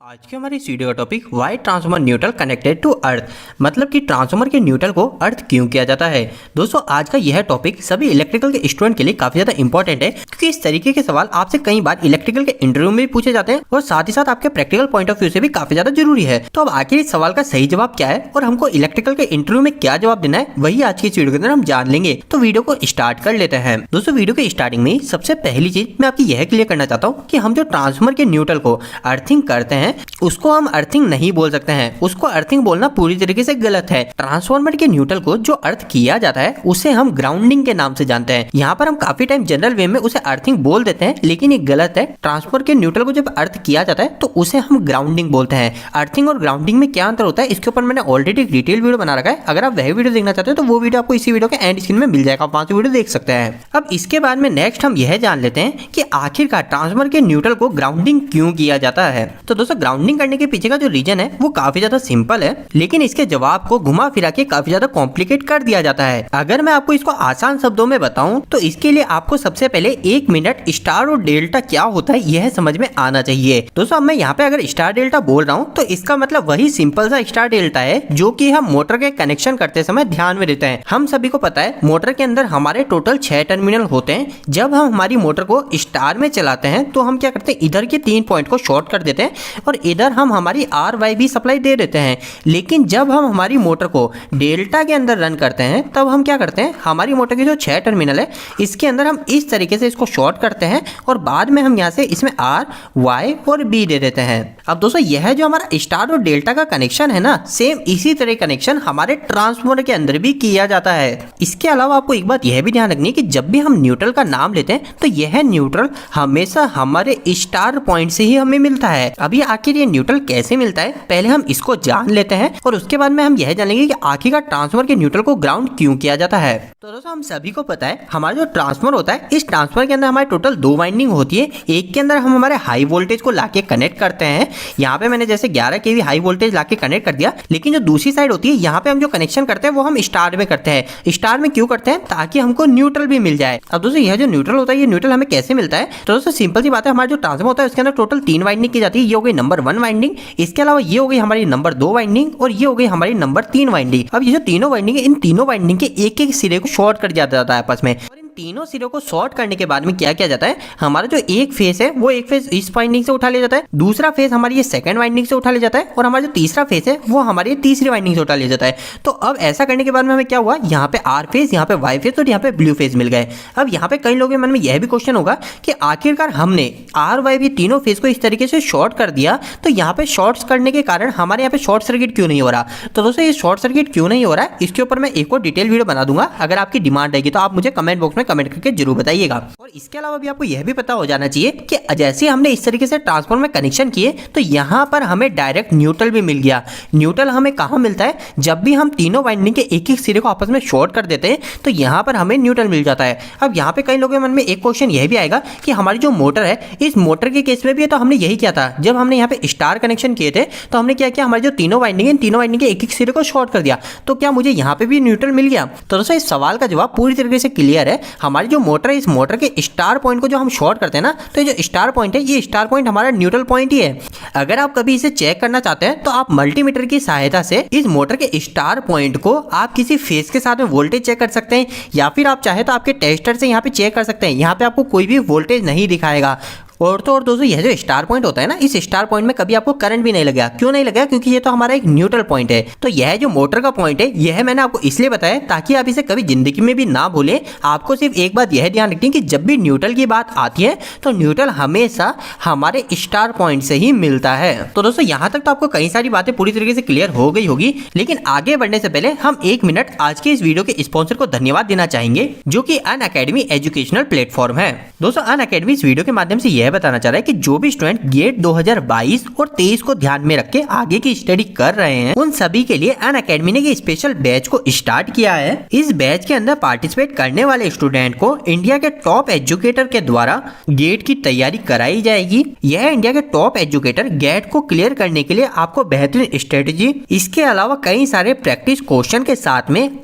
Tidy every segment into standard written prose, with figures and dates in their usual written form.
आज के हमारे इस वीडियो का topic Y transformer neutral connected to earth, मतलब कि ट्रांसफॉर्मर के न्यूट्रल को अर्थ क्यों किया जाता है। दोस्तों आज का यह टॉपिक सभी इलेक्ट्रिकल के स्टूडेंट के लिए काफी ज्यादा इंपॉर्टेंट है, क्योंकि इस तरीके के सवाल आपसे कई बार इलेक्ट्रिकल के इंटरव्यू में भी पूछे जाते हैं और साथ ही साथ आपके प्रैक्टिकल पॉइंट ऑफ व्यू से भी काफी ज्यादा जरूरी है। तो अब आखिर इस सवाल का सही जवाब क्या है और हमको इलेक्ट्रिकल के इंटरव्यू में क्या जवाब देना है, वही आज की इस वीडियो के अंदर हम जान लेंगे। तो वीडियो को स्टार्ट कर लेते हैं। दोस्तों वीडियो के स्टार्टिंग में सबसे पहली चीज मैं आपकी यह क्लियर करना चाहता हूँ कि हम जो ट्रांसफॉर्मर के न्यूट्रल को अर्थिंग करते हैं उसको हम अर्थिंग नहीं बोल सकते हैं, उसको अर्थिंग बोलना पूरी तरीके से गलत है। ट्रांसफॉर्मर के न्यूट्रल को जो अर्थ किया जाता है उसे हम ग्राउंडिंग के नाम से जानते हैं। यहाँ पर हम काफी टाइम जनरल वे में उसे अर्थिंग बोल देते हैं, लेकिन ये गलत है। ट्रांसफॉर्मर के न्यूट्रल को जब अर्थ किया जाता है तो उसे हम ग्राउंडिंग बोलते हैं। अर्थिंग और ग्राउंडिंग में क्या अंतर होता है इसके ऊपर मैंने ऑलरेडी एक डिटेल वीडियो बना रखा है। अगर आप वह वीडियो देखना चाहते हो तो वो वीडियो आपको इसी वीडियो के एंड स्क्रीन में मिल जाएगा, आप वहां से वीडियो देख सकते हैं। अब इसके बाद में नेक्स्ट हम यह जान लेते हैं कि आखिरकार ट्रांसफॉर्मर के न्यूट्रल को ग्राउंडिंग क्यों किया जाता है। तो दोस्तों ग्राउंडिंग करने के पीछे का जो रीजन है वो काफी ज्यादा सिंपल है, लेकिन इसके जवाब को घुमा फिरा के काफी ज्यादा कॉम्प्लिकेट कर दिया जाता है। अगर मैं आपको इसको आसान शब्दों में बताऊं तो इसके लिए आपको सबसे पहले 1 मिनट स्टार और डेल्टा क्या होता है यह समझ में आना चाहिए। दोस्तों अब मैं यहाँ पे अगर स्टार डेल्टा बोल रहा हूँ तो इसका मतलब वही सिंपल सा स्टार डेल्टा है जो कि हम मोटर के कनेक्शन करते समय ध्यान में देते हैं। हम सभी को पता है मोटर के अंदर हमारे टोटल 6 टर्मिनल होते हैं। जब हम हमारी मोटर को स्टार में चलाते हैं तो हम क्या करते हैं, इधर के 3 पॉइंट को शॉर्ट कर देते हैं और इधर हम हमारी RYB सप्लाई दे देते हैं। लेकिन जब हम हमारी मोटर को डेल्टा के अंदर रन करते हैं तब हम क्या करते हैं, हमारी मोटर के जो 6 टर्मिनल है इसके अंदर हम इस तरीके से इसको शॉर्ट करते हैं और बाद में हम यहाँ से इसमें R, Y और B दे देते हैं। अब दोस्तों यह जो हमारा स्टार और डेल्टा का कनेक्शन है ना, सेम इसी तरह कनेक्शन हमारे ट्रांसफॉर्मर के अंदर भी किया जाता है। इसके अलावा आपको एक बात यह भी ध्यान रखनी है कि जब भी हम न्यूट्रल का नाम लेते हैं तो यह न्यूट्रल हमेशा हमारे स्टार पॉइंट से ही हमें मिलता है। अभी आखिर ये न्यूट्रल कैसे मिलता है पहले हम इसको जान लेते हैं और उसके बाद में हम यह जानेंगे कि आखिरकार ट्रांसफॉर्मर के न्यूट्रल को ग्राउंड क्यों किया जाता है। तो दोस्तों हम सभी को पता है हमारा जो ट्रांसफॉर्मर होता है, इस ट्रांसफॉर्मर के अंदर हमारे टोटल 2 वाइंडिंग होती है। एक के अंदर हम हमारे हाई वोल्टेज को लाके कनेक्ट करते हैं, यहाँ पे मैंने जैसे 11 kV हाई वोल्टेज लाके कनेक्ट कर दिया। लेकिन जो दूसरी साइड होती है यहाँ पे हम जो कनेक्शन करते हैं वो हम स्टार में करते हैं। स्टार में क्यों करते हैं, ताकि हमको न्यूट्रल भी मिल जाए। अब दोस्तों यह जो न्यूट्रल होता है ये न्यूट्रल हमें कैसे मिलता है, तो दोस्तों सिंपल सी बात है, हमारा जो ट्रांसफॉर्मर होता है उसके अंदर टोटल 3 वाइंडिंग की जाती है। ये हो गई नंबर 1 वाइंडिंग, इसके अलावा ये हो गई हमारी नंबर 2 वाइंडिंग और ये हो गई हमारी नंबर 3 वाइंडिंग। अब ये जो तीनों वाइंडिंग है, इन तीनों वाइंडिंग के एक एक सिरे को शॉर्ट कर दिया जाता है आपस में। तीनों सिरों को शॉर्ट करने के बाद में क्या किया जाता है, हमारा जो एक फेस है वो एक फेस इस वाइंडिंग से उठा लिया जाता है, दूसरा फेस हमारी ये सेकंड वाइंडिंग से उठा लिया जाता है और हमारा जो तीसरा फेस है वो हमारी तीसरी वाइंडिंग से उठा लिया जाता है। तो अब ऐसा करने के बाद में हमें क्या हुआ, यहाँ पे R फेस, यहाँ पे Y फेस और यहाँ पे ब्लू फेस मिल गए। अब यहाँ पे कई लोगों के मन में यह भी क्वेश्चन होगा कि आखिरकार हमने RYB तीनों फेस को इस तरीके से शॉर्ट कर दिया तो यहाँ पे शॉर्ट करने के कारण हमारे यहाँ पे शॉर्ट सर्किट क्यों नहीं हो रहा। तो दोस्तों ये शॉर्ट सर्किट क्यों नहीं हो रहा है इसके ऊपर मैं एक और डिटेल वीडियो बना दूंगा। अगर आपकी डिमांड रहेगी तो आप मुझे कमेंट बॉक्स में कमेंट करके जरूर बताइएगा। और इसके अलावा भी आपको यह भी पता हो जाना चाहिए कि जैसे हमने इस तरीके से ट्रांसफॉर्मर में कनेक्शन किए तो यहाँ पर हमें डायरेक्ट न्यूट्रल भी मिल गया। न्यूट्रल हमें कहाँ मिलता है, जब भी हम तीनों वाइंडिंग के एक एक सिरे को आपस में शॉर्ट कर देते हैं तो यहाँ पर हमें न्यूट्रल मिल जाता है। अब यहाँ पे कई लोगों के मन में एक क्वेश्चन यह भी आएगा कि हमारी जो मोटर है, इस मोटर के केस में भी है तो हमने यही किया था। जब हमने यहाँ पे स्टार कनेक्शन किए थे तो हमने क्या किया, हमारे जो तीनों वाइंडिंग है, तीनों वाइंडिंग के एक एक सिरे को शॉर्ट कर दिया। तो क्या मुझे यहाँ पे भी न्यूट्रल मिल गया। तो दोस्तों इस सवाल का जवाब पूरी तरीके से क्लियर है। हमारी जो मोटर है, इस मोटर के स्टार पॉइंट को जो हम शॉर्ट करते हैं ना, तो ये जो स्टार पॉइंट है ये स्टार पॉइंट हमारा न्यूट्रल पॉइंट ही है। अगर आप कभी इसे चेक करना चाहते हैं तो आप मल्टीमीटर की सहायता से इस मोटर के स्टार पॉइंट को आप किसी फेस के साथ में वोल्टेज चेक कर सकते हैं, या फिर आप चाहे तो आपके टेस्टर से यहाँ पे चेक कर सकते हैं। यहाँ पे आपको कोई भी वोल्टेज नहीं दिखाएगा। और तो और दोस्तों यह जो स्टार पॉइंट होता है ना, इस स्टार पॉइंट में कभी आपको करंट भी नहीं लगेगा। क्यों नहीं लगेगा, क्योंकि ये तो हमारा एक न्यूट्रल पॉइंट है। तो यह जो मोटर का पॉइंट है यह मैंने आपको इसलिए बताया ताकि आप इसे कभी जिंदगी में भी ना भूलें। आपको सिर्फ एक बात यह ध्यान रखनी है कि जब भी न्यूट्रल की बात आती है तो न्यूट्रल हमेशा हमारे स्टार पॉइंट से ही मिलता है। तो दोस्तों यहाँ तक तो आपको कई सारी बातें पूरी तरीके से क्लियर हो गई होगी, लेकिन आगे बढ़ने से पहले हम 1 मिनट आज के इस वीडियो के स्पॉन्सर को धन्यवाद देना चाहेंगे, जो कि अनअकैडमी एजुकेशनल प्लेटफॉर्म है। दोस्तों अनअकैडमी इस वीडियो के माध्यम से यह बताना चाह रहा है कि जो भी स्टूडेंट गेट 2022 और 23 को ध्यान में रख के आगे की स्टडी कर रहे हैं उन सभी के लिए अनअकैडमी ने स्पेशल बैच को स्टार्ट किया है। इस बैच के अंदर पार्टिसिपेट करने वाले स्टूडेंट को इंडिया के टॉप एजुकेटर के द्वारा गेट की तैयारी कराई जाएगी। यह इंडिया के टॉप एजुकेटर गेट को क्लियर करने के लिए आपको बेहतरीन स्ट्रेटेजी, इसके अलावा कई सारे प्रैक्टिस क्वेश्चन के साथ में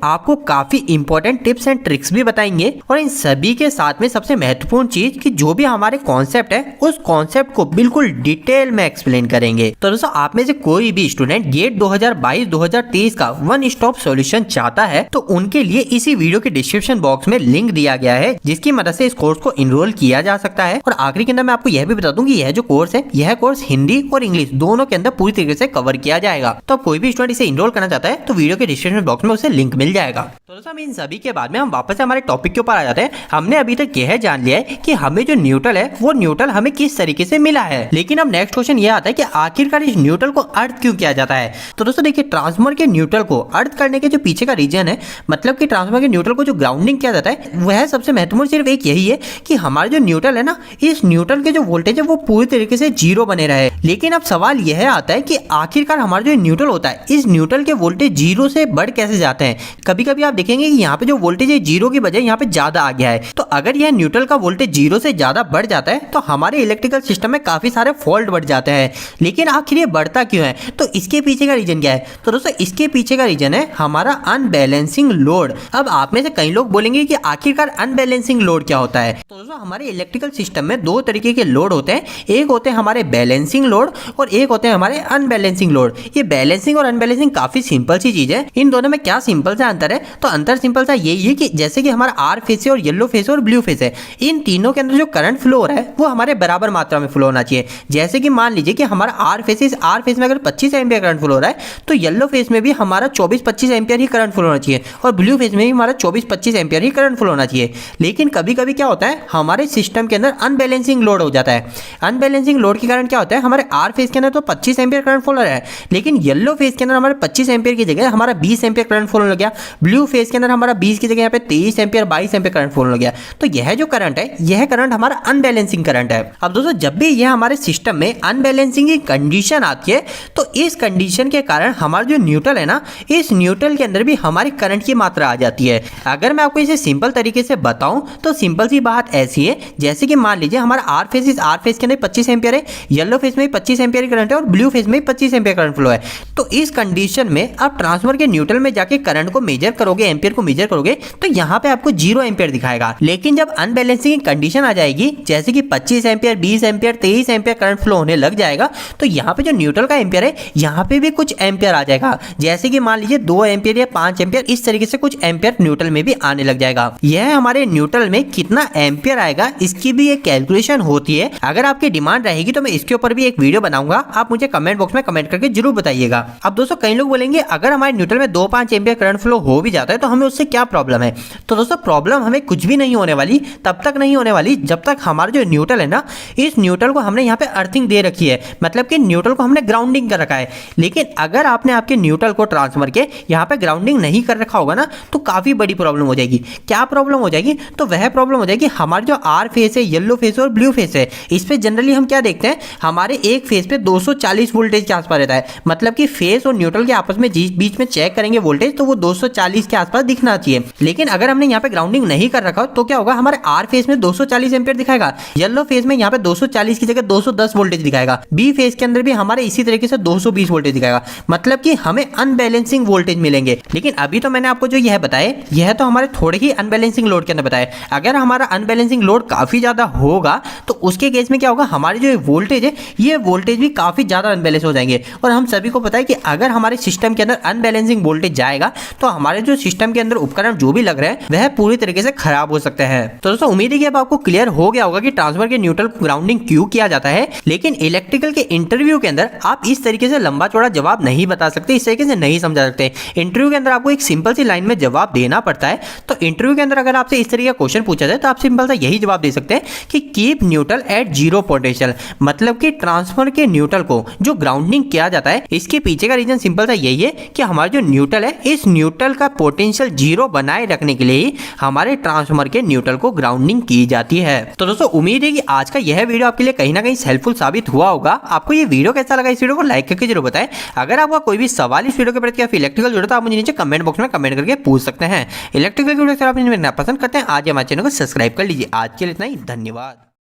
आपको काफी इंपॉर्टेंट टिप्स एंड ट्रिक्स भी बताएंगे। और इन सभी के साथ में सबसे महत्वपूर्ण चीज कि जो भी हमारे कॉन्सेप्ट है उस कॉन्सेप्ट को बिल्कुल डिटेल में एक्सप्लेन करेंगे। तो दोस्तों आप में से कोई भी स्टूडेंट गेट 2022-2023 का वन स्टॉप सॉल्यूशन चाहता है तो उनके लिए इसी वीडियो के डिस्क्रिप्शन बॉक्स में लिंक दिया गया है जिसकी मदद से इस कोर्स को इनरोल किया जा सकता है। और आखिरी के अंदर मैं आपको यह भी बता दूं कि यह जो कोर्स है यह कोर्स हिंदी और इंग्लिश दोनों के अंदर पूरी तरीके से कवर किया जाएगा। तो कोई भी स्टूडेंट इसे इनरोल करना चाहता है तो वीडियो के डिस्क्रिप्शन बॉक्स में उसे लिंक मिल जाएगा। तो दोस्तों इन सभी के बाद में हम वापस हमारे टॉपिक के ऊपर आ जाते हैं। हमने अभी तक यह जान लिया है कि हमें जो न्यूट्रल है वो न्यूट्रल हमें किस तरीके से मिला है, लेकिन अब नेक्स्ट क्वेश्चन यह आता है कि आखिरकार इस न्यूट्रल को अर्थ क्यों किया जाता है। तो दोस्तों देखिए ट्रांसफार्मर के न्यूट्रल को अर्थ करने के जो पीछे का रीजन है, मतलब कि ट्रांसफार्मर के न्यूट्रल को जो ग्राउंडिंग किया जाता है वह सबसे महत्वपूर्ण सिर्फ एक यही है कि हमारा जो न्यूट्रल है ना, इस न्यूट्रल के जो वोल्टेज है वो पूरी तरीके से जीरो बने रहे। लेकिन अब सवाल यह आता है कि आखिरकार हमारा जो न्यूट्रल होता है इस न्यूट्रल के वोल्टेज जीरो से बढ़ कैसे जाते हैं। कभी कभी आप देखेंगे कि यहाँ पे जो वोल्टेज है जीरो की बजाय यहाँ पे ज्यादा आ गया है। तो अगर यह न्यूट्रल का वोल्टेज जीरो से ज्यादा बढ़ जाता है तो हमारे इलेक्ट्रिकल सिस्टम में काफी सारे फॉल्ट बढ़ जाते हैं। लेकिन आखिर ये बढ़ता क्यों है, तो इसके पीछे का रीजन क्या है। तो दोस्तों इसके पीछे का रीजन है हमारा अनबैलेंसिंग लोड। अब आप में से कई लोग बोलेंगे कि आखिरकार अनबैलेंसिंग लोड क्या होता है। तो दोस्तों हमारे इलेक्ट्रिकल सिस्टम में दो तरीके के लोड होते हैं, एक होते हैं हमारे बैलेंसिंग लोड और एक होते हैं हमारे अनबैलेंसिंग लोड। ये बैलेंसिंग और अनबैलेंसिंग काफी सिंपल सी चीज है। इन दोनों में क्या सिंपल सा अंतर है, तो अंतर सिंपल सा यही है कि जैसे कि हमारा आर फेस है और येलो फेस और ब्लू फेस है, इन तीनों के अंदर जो करंट फ्लो हो रहा है वो हमारे बराबर मात्रा में फ्लो होना चाहिए। जैसे कि मान लीजिए कि हमारा आर फेस में अगर 25 एम्पियर करंट फ्लो हो रहा है तो येलो फेस में भी हमारा 24-25 एम्पियर ही करंट फ्लो होना चाहिए और ब्लू फेस में भी हमारा 24-25 एम्पियर ही करंट फ्लो होना चाहिए। लेकिन कभी कभी क्या होता है हमारे सिस्टम के अंदर अनबैलेंसिंग लोड हो जाता है। अनबैलेंसिंग लोड के कारण क्या होता है, हमारे आर फेस के अंदर तो 25 एम्पियर करंट फ्लो हो रहा है, लेकिन येलो फेस के अंदर हमारे 25 एम्पियर की जगह हमारा 20 एम्पियर करंट फ्लो लग गया। ब्लू फेस के अंदर हमारा 20 की जगह यहाँ पे 23 एम्पियर 22 एम्पियर करंट फ्लो लग गया। तो यह जो करंट है यह करंट हमारा अनबैलेंसिंग करंट है। अब दोस्तों जब भी यह हमारे सिस्टम में अनबैलेंसिंग की कंडीशन आती है तो इस कंडीशन के कारण हमारा जो न्यूट्रल है ना, इस न्यूट्रल के अंदर भी हमारी करंट की मात्रा आ जाती है। अगर मैं आपको इसे सिंपल तरीके से बताऊं तो सिंपल सी बात ऐसी है, जैसे कि मान लीजिए हमारा आर फेस के अंदर 25 एम्पियर है, येलो फेस में 25 एम्पियर करंट है और ब्लू फेस में 25 एम्पियर करंट फ्लो है। तो इस कंडीशन में आप ट्रांसफार्मर के न्यूट्रल में जाके करंट को मेजर करोगे, एम्पियर को मेजर करोगे तो यहाँ पे आपको 0 एम्पियर दिखाएगा। लेकिन जब अनबैलेंसिंग की कंडीशन आ जाएगी, जैसे कि 25 ampere 20 ampere 23 ampere current flow होने लग जाएगा, तो यहाँ पे जो न्यूट्रल का एम्पियर है यहाँ पे भी कुछ एम्पियर आ जाएगा। जैसे कि मान लीजिए 2 एम्पियर या 5 एम्पियर, इस तरीके से कुछ एम्पियर न्यूट्रल में भी आने लग जाएगा। यह हमारे न्यूट्रल में कितना एम्पियर आएगा इसकी भी एक कैलकुलेशन होती है। अगर आपकी डिमांड रहेगी तो मैं इसके ऊपर भी एक वीडियो बनाऊंगा, आप मुझे कमेंट बॉक्स में कमेंट करके जरूर बताइएगा। अब दोस्तों कई लोग बोलेंगे अगर हमारे न्यूट्रल में 2-5 एम्पियर करंट फ्लो हो भी जाता है तो हमें उससे क्या प्रॉब्लम है। तो दोस्तों प्रॉब्लम हमें कुछ भी नहीं होने वाली, तब तक नहीं होने वाली जब तक हमारा जो न्यूट्रल है ना, इस न्यूट्रल को हमने यहाँ पे अर्थिंग दे रखी है, मतलब कि न्यूट्रल को हमने ग्राउंडिंग कर रखा है। लेकिन अगर आपने आपके न्यूट्रल को ट्रांसफार्मर के यहाँ पे ग्राउंडिंग नहीं कर रखा होगा ना तो काफी बड़ी प्रॉब्लम हो जाएगी। क्या प्रॉब्लम हो जाएगी, तो वह प्रॉब्लम हो जाएगी हमारे जो आर फेस है, येलो फेस और ब्लू फेस है, इस पे जनरली हम क्या देखते हैं, हमारे एक फेस पे 240 वोल्टेज के आसपास रहता है। मतलब कि फेस और न्यूट्रल के आपस में बीच में चेक करेंगे वोल्टेज तो वो 240 के आसपास दिखना चाहिए। लेकिन अगर हमने यहाँ पे ग्राउंडिंग नहीं कर रखा हो तो क्या होगा, हमारे आर फेस में 240 एम्पियर दिखाएगा, येलो फेस में यहाँ पे 240 की जगह 210 वोल्टेज दिखाएगा, बी फेस के अंदर भी हमारे इसी तरीके से 220 वोल्टेज दिखाएगा। मतलब कि हमें अनबैलेंसिंग वोल्टेज मिलेंगे। लेकिन अभी तो मैंने आपको जो यह बताए यह तो हमारे थोड़े ही अनबैलेंसिंग लोड के अंदर बताए। अगर हमारा अनबैलेंसिंग लोड काफी ज्यादा होगा तो उसके केस में क्या होगा, हमारी जो वोल्टेज है ये वोल्टेज भी काफी ज्यादा अनबैलेंस हो जाएंगे। और हम सभी को पता है कि अगर हमारे सिस्टम के अंदर अनबैलेंसिंग वोल्टेज जाएगा तो हमारे जो सिस्टम के अंदर उपकरण जो भी लग रहे हैं वह पूरी तरीके से खराब हो सकते हैं। तो दोस्तों उम्मीद है कि अब आपको क्लियर हो गया होगा कि ट्रांसफार्मर के न्यूट्रल को ग्राउंडिंग क्यों किया जाता है। लेकिन इलेक्ट्रिकल के इंटरव्यू के अंदर आप इस तरीके से लंबा चौड़ा जवाब नहीं बता सकते, इस तरीके से नहीं समझा सकते। इंटरव्यू के अंदर आपको एक सिंपल सी लाइन में जवाब देना पड़ता है। तो इंटरव्यू के अंदर अगर आपसे इस तरीके का क्वेश्चन पूछा जाए तो आप सिंपल सा यही जवाब दे सकते हैं कि कीप न्यूट्रल एट 0 पोटेंशियल, मतलब कि ट्रांसफार्मर के न्यूट्रल को जो ग्राउंडिंग किया जाता है इसके पीछे का रीजन सिंपल सा यही है कि हमारा जो न्यूट्रल है इस न्यूट्रल का पोटेंशियल 0 बनाए रखने के लिए हमारे ट्रांसफार्मर के न्यूट्रल को ग्राउंडिंग की जाती है। तो दोस्तों उम्मीद है कि आज का यह वीडियो आपके लिए कहीं ना कहीं हेल्पफुल साबित हुआ होगा। आपको ये वीडियो कैसा लगा, इस वीडियो को लाइक करके जरूर बताएं। अगर आपका कोई भी सवाल इस वीडियो के प्रति या फिर इलेक्ट्रिकल जुड़ा तो आप मुझे नीचे कमेंट बॉक्स में कमेंट करके पूछ सकते हैं। इलेक्ट्रिकल वीडियो अगर आप पसंद करते हैं आज हमारे चैनल को सब्सक्राइब कर लीजिए। आज के लिए इतना ही, धन्यवाद।